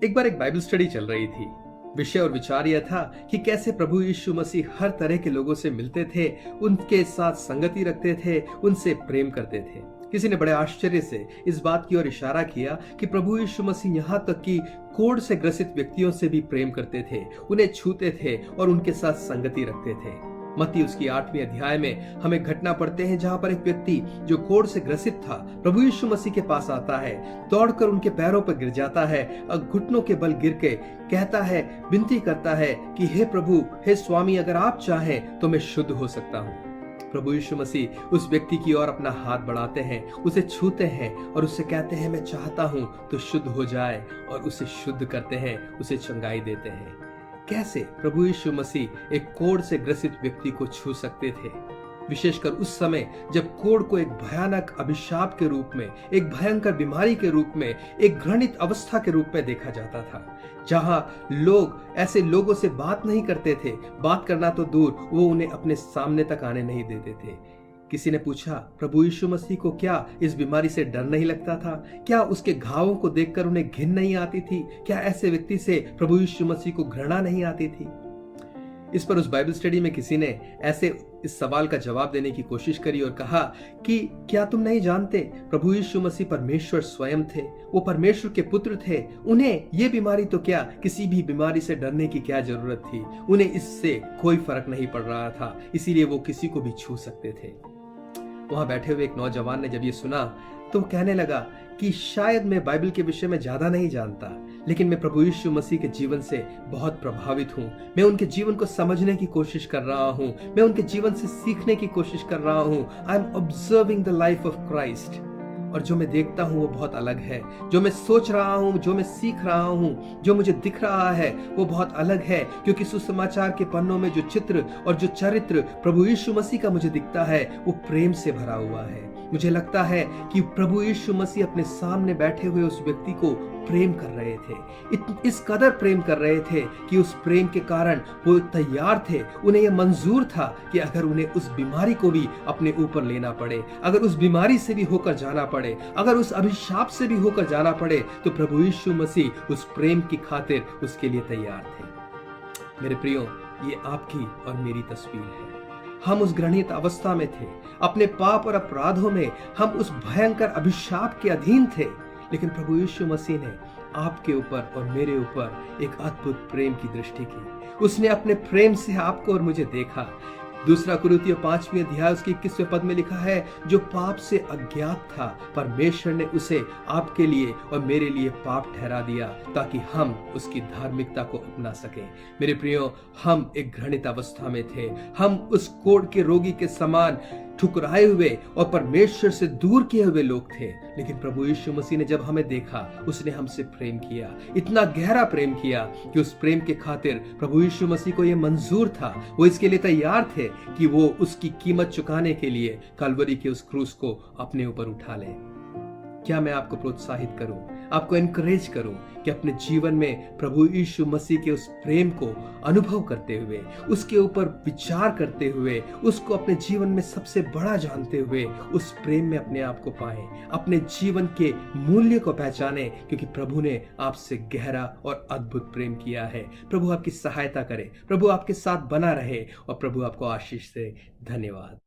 एक बार एक Bible study चल रही थी। विषय और विचार यह था कि कैसे प्रभु यीशु मसीह हर तरह के लोगों से मिलते थे, उनके साथ संगति रखते थे, उनसे प्रेम करते थे। किसी ने बड़े आश्चर्य से इस बात की ओर इशारा किया कि प्रभु यीशु मसीह यहाँ तक कि कोढ़ से ग्रसित व्यक्तियों से भी प्रेम करते थे, उन्हें छूते थे और उनके साथ संगति रखते थे। मत्ती उसकी 8वीं अध्याय में हमें घटना पढ़ते हैं जहां पर एक व्यक्ति जो कोढ़ से ग्रसित था प्रभु यीशु मसीह के पास आता है, दौड़कर उनके पैरों पर गिर जाता है और घुटनों के बल गिर के कहता है, विनती करता है कि हे प्रभु, हे स्वामी, अगर आप चाहें तो मैं शुद्ध हो सकता हूँ। प्रभु यीशु मसीह उस व्यक्ति की ओर अपना हाथ बढ़ाते हैं, उसे छूते हैं और उससे कहते हैं, मैं चाहता हूं तो शुद्ध हो जाए, और उसे शुद्ध करते हैं, उसे चंगाई देते हैं। कैसे प्रभु यीशु मसीह एक कोढ़ से ग्रसित व्यक्ति को छू सकते थे, विशेषकर उस समय जब कोढ़ को एक भयानक अभिशाप के रूप में, एक भयंकर बीमारी के रूप में, एक घृणित अवस्था के रूप में देखा जाता था, जहां लोग ऐसे लोगों से बात नहीं करते थे, बात करना तो दूर, वो उन्हें अपने सामने तक आने नहीं देते थे। किसी ने पूछा, प्रभु यीशु मसीह को क्या इस बीमारी से डर नहीं लगता था? क्या उसके घावों को देखकर उन्हें घिन नहीं आती थी? क्या ऐसे व्यक्ति से प्रभु यीशु मसीह को घृणा नहीं आती थी? इस पर उस बाइबल स्टडी में किसी ने ऐसे इस सवाल का जवाब देने की कोशिश करी और कहा कि क्या तुम नहीं जानते, प्रभु यीशु मसीह परमेश्वर स्वयं थे, वो परमेश्वर के पुत्र थे, उन्हें ये बीमारी तो क्या, किसी भी बीमारी से डरने की क्या जरूरत थी? उन्हें इससे कोई फर्क नहीं पड़ रहा था, इसीलिए वो किसी को भी छू सकते थे। वहां बैठे हुए एक नौजवान ने जब ये सुना तो कहने लगा कि शायद मैं बाइबल के विषय में ज्यादा नहीं जानता, लेकिन मैं प्रभु यीशु मसीह के जीवन से बहुत प्रभावित हूं। मैं उनके जीवन को समझने की कोशिश कर रहा हूं, मैं उनके जीवन से सीखने की कोशिश कर रहा हूं। I am observing the life of Christ, और जो मैं देखता हूं वो बहुत अलग है। जो मैं सोच रहा हूं, जो मैं सीख रहा हूं, जो मुझे दिख रहा है वो बहुत अलग है, क्योंकि सुसमाचार के पन्नों में जो चित्र और जो चरित्र प्रभु यीशु मसीह का मुझे दिखता है वो प्रेम से भरा हुआ है। मुझे लगता है कि प्रभु यीशु मसीह अपने सामने बैठे हुए उस व्यक्ति को प्रेम कर रहे थे, इस कदर प्रेम कर रहे थे कि उस प्रेम के कारण वो तैयार थे, उन्हें यह मंजूर था कि अगर उन्हें उस बीमारी को भी अपने ऊपर लेना पड़े, अगर उस बीमारी से भी होकर जाना पड़े, अगर उस अभिशाप से भी होकर जाना पड़े, तो प्रभु यीशु मसीह उस प्रेम की खातिर उसके लिए तैयार थे। मेरे प्रियो, ये आपकी और मेरी तस्वीर है। हम उस घृणित अवस्था में थे, अपने पाप और अपराधों में हम उस भयंकर अभिशाप के अधीन थे, लेकिन प्रभु यीशु मसीह ने आपके ऊपर और मेरे ऊपर एक अद्भुत प्रेम की दृष्टि की। उसने अपने प्रेम से आपको और मुझे देखा। दूसरा कुरिन्थियों 5वीं अध्याय उसके 21वें पद में लिखा है, जो पाप से अज्ञात था परमेश्वर ने उसे आपके लिए और मेरे लिए पाप ठहरा दिया, ताकि हम उसकी धार्मिकता को अपना सकें। मेरे प्रियो, हम एक घृणित अवस्था में थे, हम उस कोढ़ के रोगी के समान ठुकराए हुए और परमेश्वर से दूर किए हुए लोग थे, लेकिन प्रभु यीशु मसीह ने जब हमें देखा, उसने हमसे प्रेम किया, इतना गहरा प्रेम किया कि उस प्रेम के खातिर प्रभु यीशु मसीह को यह मंजूर था, वो इसके लिए तैयार थे कि वो उसकी कीमत चुकाने के लिए कलवरी के उस क्रूस को अपने ऊपर उठा ले। क्या मैं आपको प्रोत्साहित करूं, आपको एनकरेज करूं कि अपने जीवन में प्रभु यीशु मसीह के उस प्रेम को अनुभव करते हुए, उसके ऊपर विचार करते हुए, उसको अपने जीवन में सबसे बड़ा जानते हुए उस प्रेम में अपने आप को पाएं, अपने जीवन के मूल्य को पहचानें, क्योंकि प्रभु ने आपसे गहरा और अद्भुत प्रेम किया है। प्रभु आपकी सहायता करे, प्रभु आपके साथ बना रहे और प्रभु आपको आशीष दे। धन्यवाद।